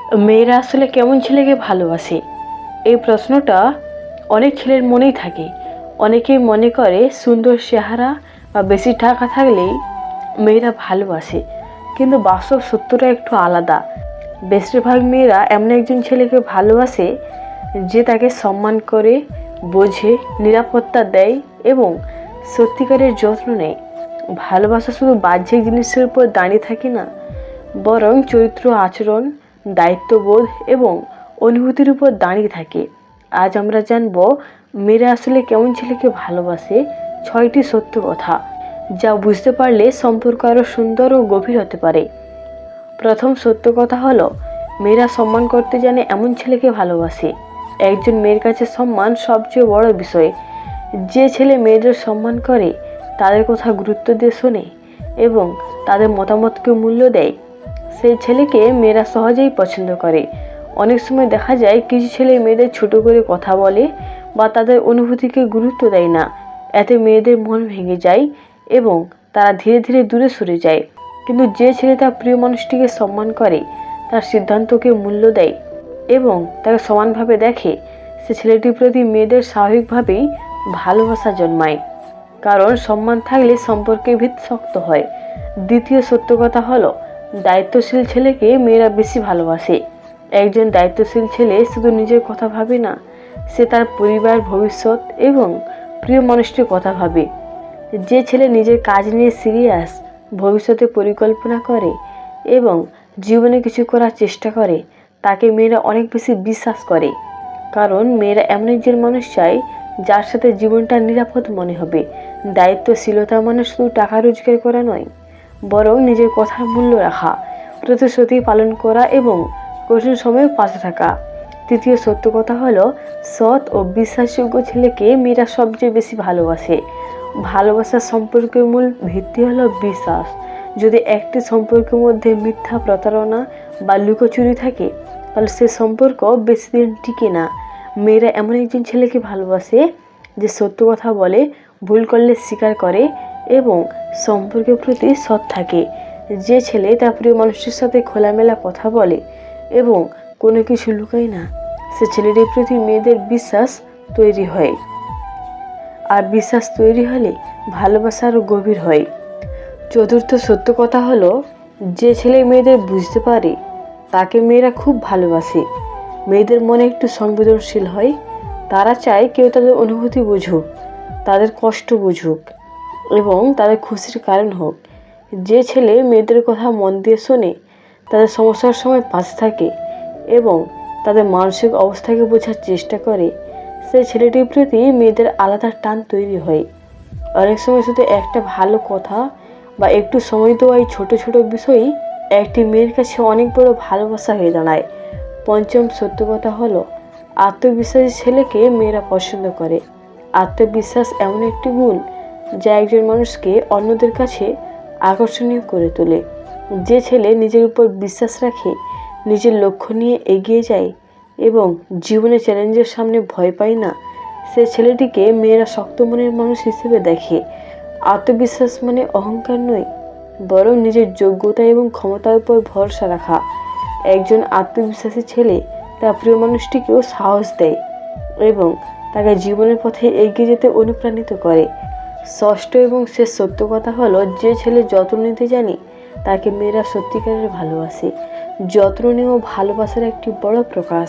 মেয়েরা আসলে কেমন ছেলেকে ভালোবাসে? এই প্রশ্নটা অনেক ছেলের মনেই থাকে। অনেকেই মনে করে সুন্দর চেহারা বা বেশি টাকা থাকলেই মেয়েরা ভালোবাসে, কিন্তু বাস্তব সত্যটা একটু আলাদা। বেশিরভাগ মেয়েরা এমন একজন ছেলেকে ভালোবাসে যে তাকে সম্মান করে, বোঝে, নিরাপত্তা দেয় এবং সত্যিকারের যত্ন নেয়। ভালোবাসা শুধু বাহ্যিক জিনিসের উপর দাঁড়িয়ে থাকে না, বরং চরিত্র, আচরণ, দায়িত্ববোধ এবং অনুভূতির উপর দাঁড়িয়ে থাকে। আজ আমরা জানব মেয়েরা আসলে কেমন ছেলেকে ভালোবাসে, 6টি সত্য কথা যা বুঝতে পারলে সম্পর্ক আরও সুন্দর ও গভীর হতে পারে। প্রথম সত্য কথা হলো, মেয়েরা সম্মান করতে জানে এমন ছেলেকে ভালোবাসে। একজন মেয়ের কাছে সম্মান সবচেয়ে বড় বিষয়। যে ছেলে মেয়েদের সম্মান করে, তাদের কথা গুরুত্ব দিয়ে শোনে এবং তাদের মতামতকে মূল্য দেয়, সেই ছেলেকে মেয়েরা সহজেই পছন্দ করে। অনেক সময় দেখা যায় কিছু ছেলে মেয়েদের ছোট করে কথা বলে বা তাদের অনুভূতিকে গুরুত্ব দেয় না। এতে মেয়েদের মন ভেঙে যায় এবং তারা ধীরে ধীরে দূরে সরে যায়। কিন্তু যে ছেলে তার প্রিয় মানুষটিকে সম্মান করে, তার সিদ্ধান্তকে মূল্য দেয় এবং তাকে সমানভাবে দেখে, সে ছেলেটির প্রতি মেয়েদের স্বাভাবিকভাবেই ভালোবাসা জন্মায়। কারণ সম্মান থাকলে সম্পর্কের ভিত শক্ত হয়। দ্বিতীয় সত্য কথা হলো, দায়িত্বশীল ছেলেকে মেয়েরা বেশি ভালোবাসে। একজন দায়িত্বশীল ছেলে শুধু নিজের কথা ভাবে না, সে তার পরিবার, ভবিষ্যৎ এবং প্রিয় মানুষটির কথা ভাবে। যে ছেলে নিজের কাজ নিয়ে সিরিয়াস, ভবিষ্যতে পরিকল্পনা করে এবং জীবনে কিছু করার চেষ্টা করে, তাকে মেয়েরা অনেক বেশি বিশ্বাস করে। কারণ মেয়েরা এমন একজন মানুষ চায় যার সাথে জীবনটা নিরাপদ মনে হবে। দায়িত্বশীলতা মানে শুধু টাকা রোজগার করা নয়, বরং নিজের কথার মূল্য রাখা, প্রতিশ্রুতি পালন করা এবং কঠিন সময়ে পাশে থাকা। তৃতীয় সত্য কথা হলো, সৎ ও বিশ্বাসযোগ্য ছেলেকে মেয়েরা সবচেয়ে বেশি ভালোবাসে। ভালোবাসার সম্পর্কের মূল ভিত্তি হলো বিশ্বাস। যদি একটি সম্পর্কের মধ্যে মিথ্যা, প্রতারণা বা লুকোচুরি থাকে, তাহলে সে সম্পর্ক বেশি দিন টিকে না। মেয়েরা এমন একজন ছেলেকে ভালোবাসে যে সত্য কথা বলে, ভুল করলে স্বীকার করে এবং সম্পর্কের প্রতি সৎ থাকে। যে ছেলে তার প্রিয় মানুষটির সাথে খোলামেলা কথা বলে এবং কোনো কিছু লুকায় না, সে ছেলেটির প্রতি মেয়েদের বিশ্বাস তৈরি হয়। আর বিশ্বাস তৈরি হলে ভালোবাসা আরও গভীর হয়। চতুর্থ সত্য কথা হলো, যে ছেলে মেয়েদের বুঝতে পারে, তাকে মেয়েরা খুব ভালোবাসে। মেয়েদের মনে একটু সংবেদনশীল হয়। তারা চায় কেউ তাদের অনুভূতি বুঝুক, তাদের কষ্ট বুঝুক এবং তাদের খুশির কারণ হোক। যে ছেলে মেয়েদের কথা মন দিয়ে শোনে, তাদের সমস্যার সময় পাশে থাকে এবং তাদের মানসিক অবস্থাকে বোঝার চেষ্টা করে, সেই ছেলেটির প্রতি মেয়েদের আলাদা টান তৈরি হয়। অনেক সময় শুধু একটা ভালো কথা বা একটু সময় দেওয়া, এই ছোট ছোট বিষয়ই একটি মেয়ের কাছে অনেক বড় ভালোবাসা হয়ে দাঁড়ায়। পঞ্চম সত্য কথা হলো, আত্মবিশ্বাসী ছেলেকে মেয়েরা পছন্দ করে। আত্মবিশ্বাস এমন একটি গুণ যা একজন মানুষকে অন্যদের কাছে আকর্ষণীয় করে তোলে। যে ছেলে নিজের উপর বিশ্বাস রাখে, নিজের লক্ষ্য নিয়ে এগিয়ে যায় এবং জীবনের চ্যালেঞ্জের সামনে ভয় পায় না, সে ছেলেটিকে মেয়েরা শক্ত মনের মানুষ হিসেবে দেখে। আত্মবিশ্বাস মানে অহংকার নয়, বরং নিজের যোগ্যতা এবং ক্ষমতার উপর ভরসা রাখা। একজন আত্মবিশ্বাসী ছেলে তার প্রিয় মানুষটিকেও সাহস দেয় এবং তাকে জীবনের পথে এগিয়ে যেতে অনুপ্রাণিত করে। ষষ্ঠ এবং শেষ সত্য কথা হলো, যে ছেলে যত্ন নিতে জানে, তাকে মেয়েরা সত্যিকারের ভালোবাসে। যত্ন নেওয়া ভালোবাসার একটি বড় প্রকাশ।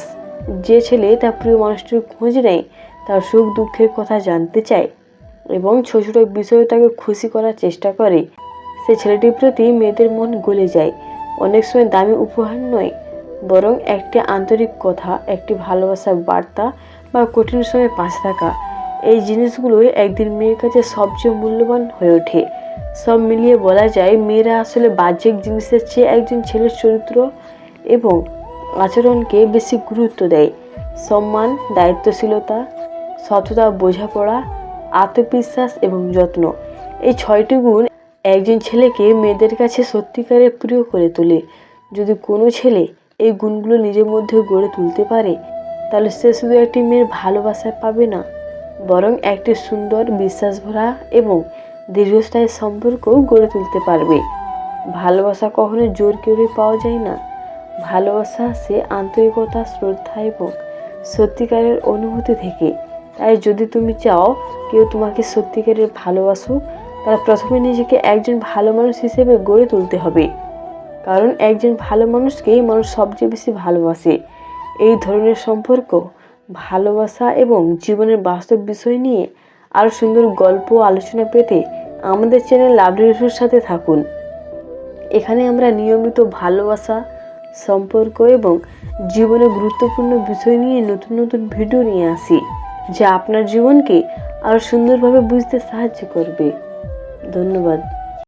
যে ছেলে তার প্রিয় মানুষটির খোঁজ নেয়, তার সুখ দুঃখের কথা জানতে চায় এবং ছোট ছোট বিষয়ে তাকে খুশি করার চেষ্টা করে, সে ছেলেটির প্রতি মেয়েদের মন গলে যায়। অনেক সময় দামি উপহার নয়, বরং একটি আন্তরিক কথা, একটি ভালোবাসার বার্তা বা কঠিন সময়ে পাশে থাকা, এই জিনিসগুলোই একদিন মেয়ের কাছে সবচেয়ে মূল্যবান হয়ে ওঠে। সব মিলিয়ে বলা যায়, মেয়েরা আসলে বাহ্যিক জিনিসের চেয়ে একজন ছেলের চরিত্র এবং আচরণকে বেশি গুরুত্ব দেয়। সম্মান, দায়িত্বশীলতা, সততা, বোঝাপড়া, আত্মবিশ্বাস এবং যত্ন, এই 6টি গুণ একজন ছেলেকে মেয়েদের কাছে সত্যিকারের প্রিয় করে তোলে। যদি কোনো ছেলে এই গুণগুলো নিজের মধ্যে গড়ে তুলতে পারে, তাহলে সে শুধু একটি মেয়ের ভালোবাসা পাবে না, বরং একটি সুন্দর, বিশ্বাসভরা এবং দীর্ঘস্থায়ী সম্পর্ক গড়ে তুলতে পারবে। ভালোবাসা কখনো জোর করে পাওয়া যায় না, ভালোবাসা আসে আন্তরিকতা, শ্রদ্ধা এবং সত্যিকারের অনুভূতি থেকে। তাই যদি তুমি চাও কেউ তোমাকে সত্যিকারের ভালোবাসুক, তাহলে প্রথমে নিজেকে একজন ভালো মানুষ হিসেবে গড়ে তুলতে হবে। কারণ একজন ভালো মানুষকেই মানুষ সবচেয়ে বেশি ভালোবাসে। এই ধরনের সম্পর্ক, ভালোবাসা এবং জীবনের বাস্তব বিষয় নিয়ে আরও সুন্দর গল্প আলোচনা পেতে আমাদের চ্যানেল লাভলি রিভিউর সাথে থাকুন। এখানে আমরা নিয়মিত ভালোবাসা, সম্পর্ক এবং জীবনের গুরুত্বপূর্ণ বিষয় নিয়ে নতুন নতুন ভিডিও নিয়ে আসি, যা আপনার জীবনকে আরও সুন্দরভাবে বুঝতে সাহায্য করবে। ধন্যবাদ।